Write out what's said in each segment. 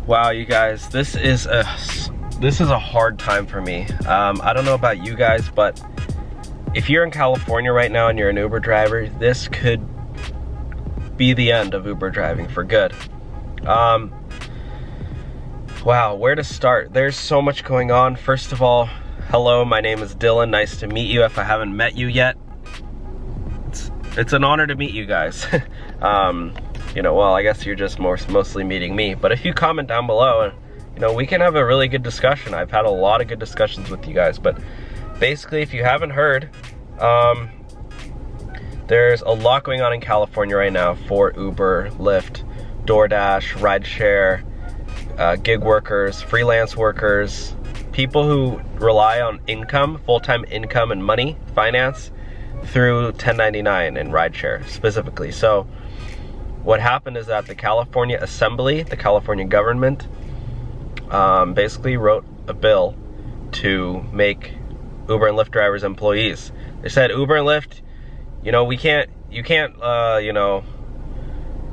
Wow, you guys, this is a hard time for me. I don't know about you guys, but if you're in California right now and you're an Uber driver, this could be the end of Uber driving for good. Wow, where to start? There's so much going on. First of all, hello, my name is Dylan. Nice to meet you if I haven't met you yet. It's an honor to meet you guys. You know, well, I guess you're just mostly meeting me, but if you comment down below, you know, we can have a really good discussion. I've had a lot of good discussions with you guys, but basically, if you haven't heard, there's a lot going on in California right now for Uber, Lyft, DoorDash, Rideshare, gig workers, freelance workers, people who rely on income, full-time income and money, finance, through 1099 and rideshare specifically. So what happened is that the California Assembly, the California government, basically wrote a bill to make Uber and Lyft drivers employees. They said, Uber and Lyft, you know, you can't, you know,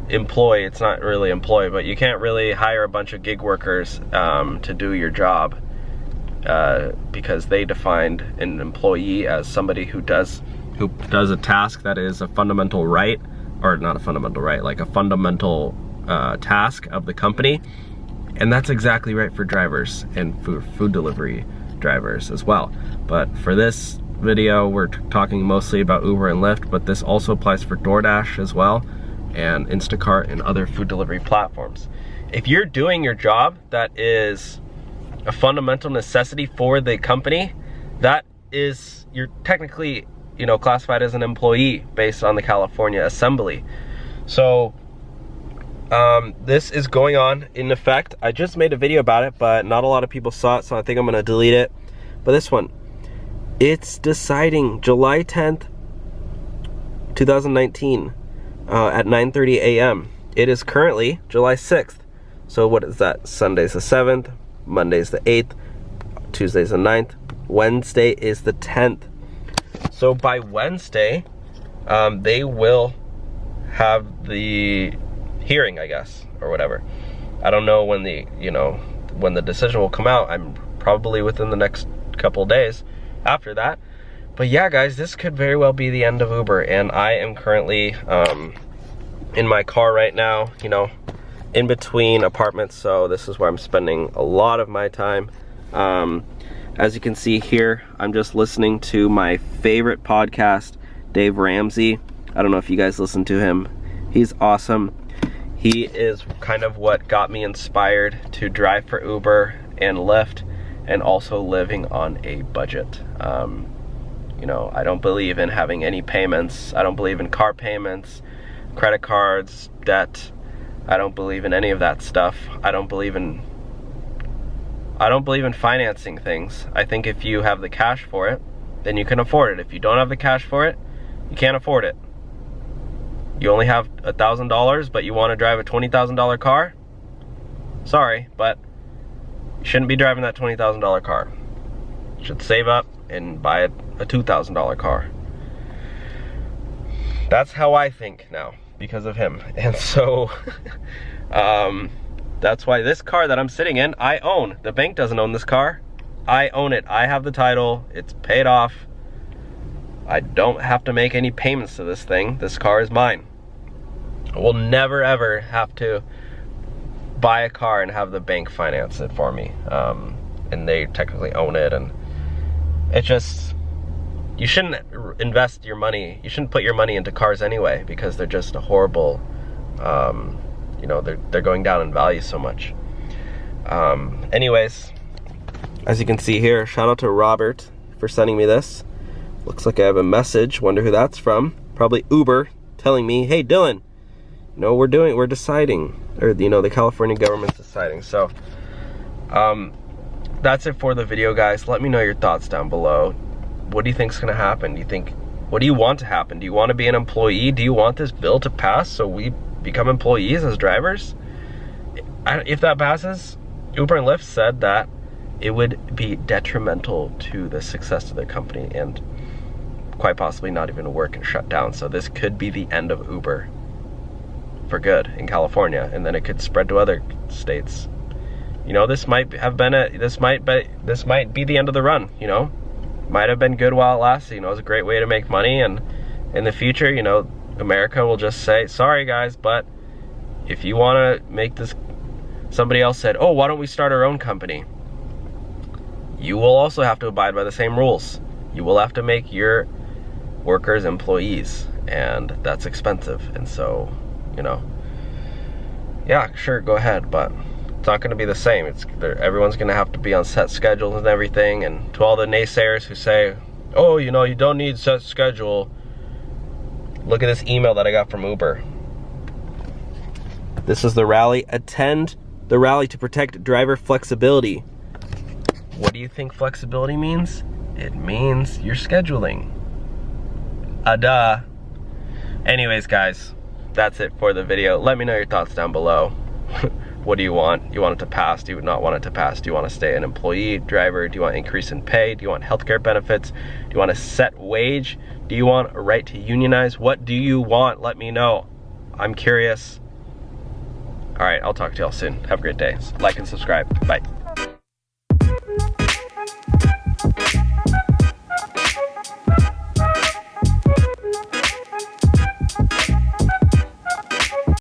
employ, it's not really employ, but you can't really hire a bunch of gig workers to do your job because they defined an employee as somebody who does a task that is a fundamental right, or not a fundamental right, like a fundamental task of the company. And that's exactly right for drivers and food delivery drivers as well. But for this video, we're talking mostly about Uber and Lyft, but this also applies for DoorDash as well, and Instacart and other food delivery platforms. If you're doing your job that is a fundamental necessity for the company, that is, you're technically, you know, classified as an employee based on the California Assembly. So this is going on in effect. I just made a video about it, but not a lot of people saw it, so I think I'm gonna delete it. But this one, it's deciding July 10th, 2019 at 9:30 a.m. It is currently July 6th. So what is that? Sunday's the 7th, Monday's the 8th, Tuesday's the 9th, Wednesday is the 10th. So by Wednesday, they will have the hearing, I guess, or whatever. I don't know when when the decision will come out. I'm probably within the next couple days after that. But yeah, guys, this could very well be the end of Uber, and I am currently in my car right now, you know, in between apartments, so this is where I'm spending a lot of my time. As you can see here, I'm just listening to my favorite podcast, Dave Ramsey. I don't know if you guys listen to him. He's awesome. He is kind of what got me inspired to drive for Uber and Lyft, and also living on a budget. You know, I don't believe in having any payments. I don't believe in car payments, credit cards, debt. I don't believe in any of that stuff. I don't believe in financing things. I think if you have the cash for it, then you can afford it. If you don't have the cash for it, you can't afford it. You only have $1,000, but you want to drive a $20,000 car? Sorry, but you shouldn't be driving that $20,000 car. You should save up and buy a $2,000 car. That's how I think now, because of him. And so, that's why this car that I'm sitting in, I own. The bank doesn't own this car. I own it. I have the title. It's paid off. I don't have to make any payments to this thing. This car is mine. I will never ever have to buy a car and have the bank finance it for me. And they technically own it, and it just, you shouldn't invest your money. You shouldn't put your money into cars anyway, because they're just a horrible, you know, they're going down in value so much. Anyways, as you can see here, shout out to Robert for sending me this. Looks like I have a message. Wonder who that's from. Probably Uber telling me, hey Dylan, you know, we're deciding, or you know, the California government's deciding. So that's it for the video, guys. Let me know your thoughts down below. What do you think's gonna happen? What do you want to happen? Do you want to be an employee? Do you want this bill to pass so we become employees as drivers? If that passes, Uber and Lyft said that it would be detrimental to the success of their company and quite possibly not even work and shut down. So this could be the end of Uber for good in California, and then it could spread to other states. you know, this might be the end of the run, you know. Might have been good while it lasted, you know, it was a great way to make money, and in the future, you know, America will just say, sorry guys, but if you want to make this, somebody else said, oh, why don't we start our own company? You will also have to abide by the same rules. You will have to make your workers employees, and that's expensive. And so, you know, yeah, sure, go ahead, but it's not going to be the same. Everyone's going to have to be on set schedules and everything. And to all the naysayers who say, oh, you know, you don't need set schedule, look at this email that I got from Uber. This is the rally. Attend the rally to protect driver flexibility. What do you think flexibility means? It means you're scheduling. Duh. Anyways, guys, that's it for the video. Let me know your thoughts down below. What do you want? You want it to pass? Do you not want it to pass? Do you want to stay an employee, driver? Do you want increase in pay? Do you want healthcare benefits? Do you want a set wage? Do you want a right to unionize? What do you want? Let me know. I'm curious. All right, I'll talk to y'all soon. Have a great day. Like and subscribe. Bye.